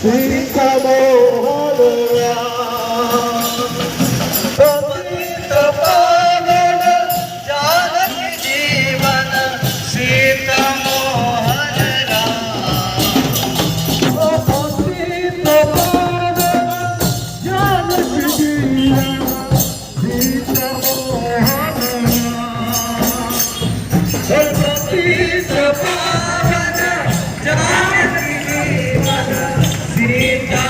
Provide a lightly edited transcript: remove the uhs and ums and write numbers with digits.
सीता मोहनला पतित पावन जानकी जीवन सीता मोहन पतित पावन जानकी जीवन सीता मोहनला पतित पावन जानकी जीवन सीता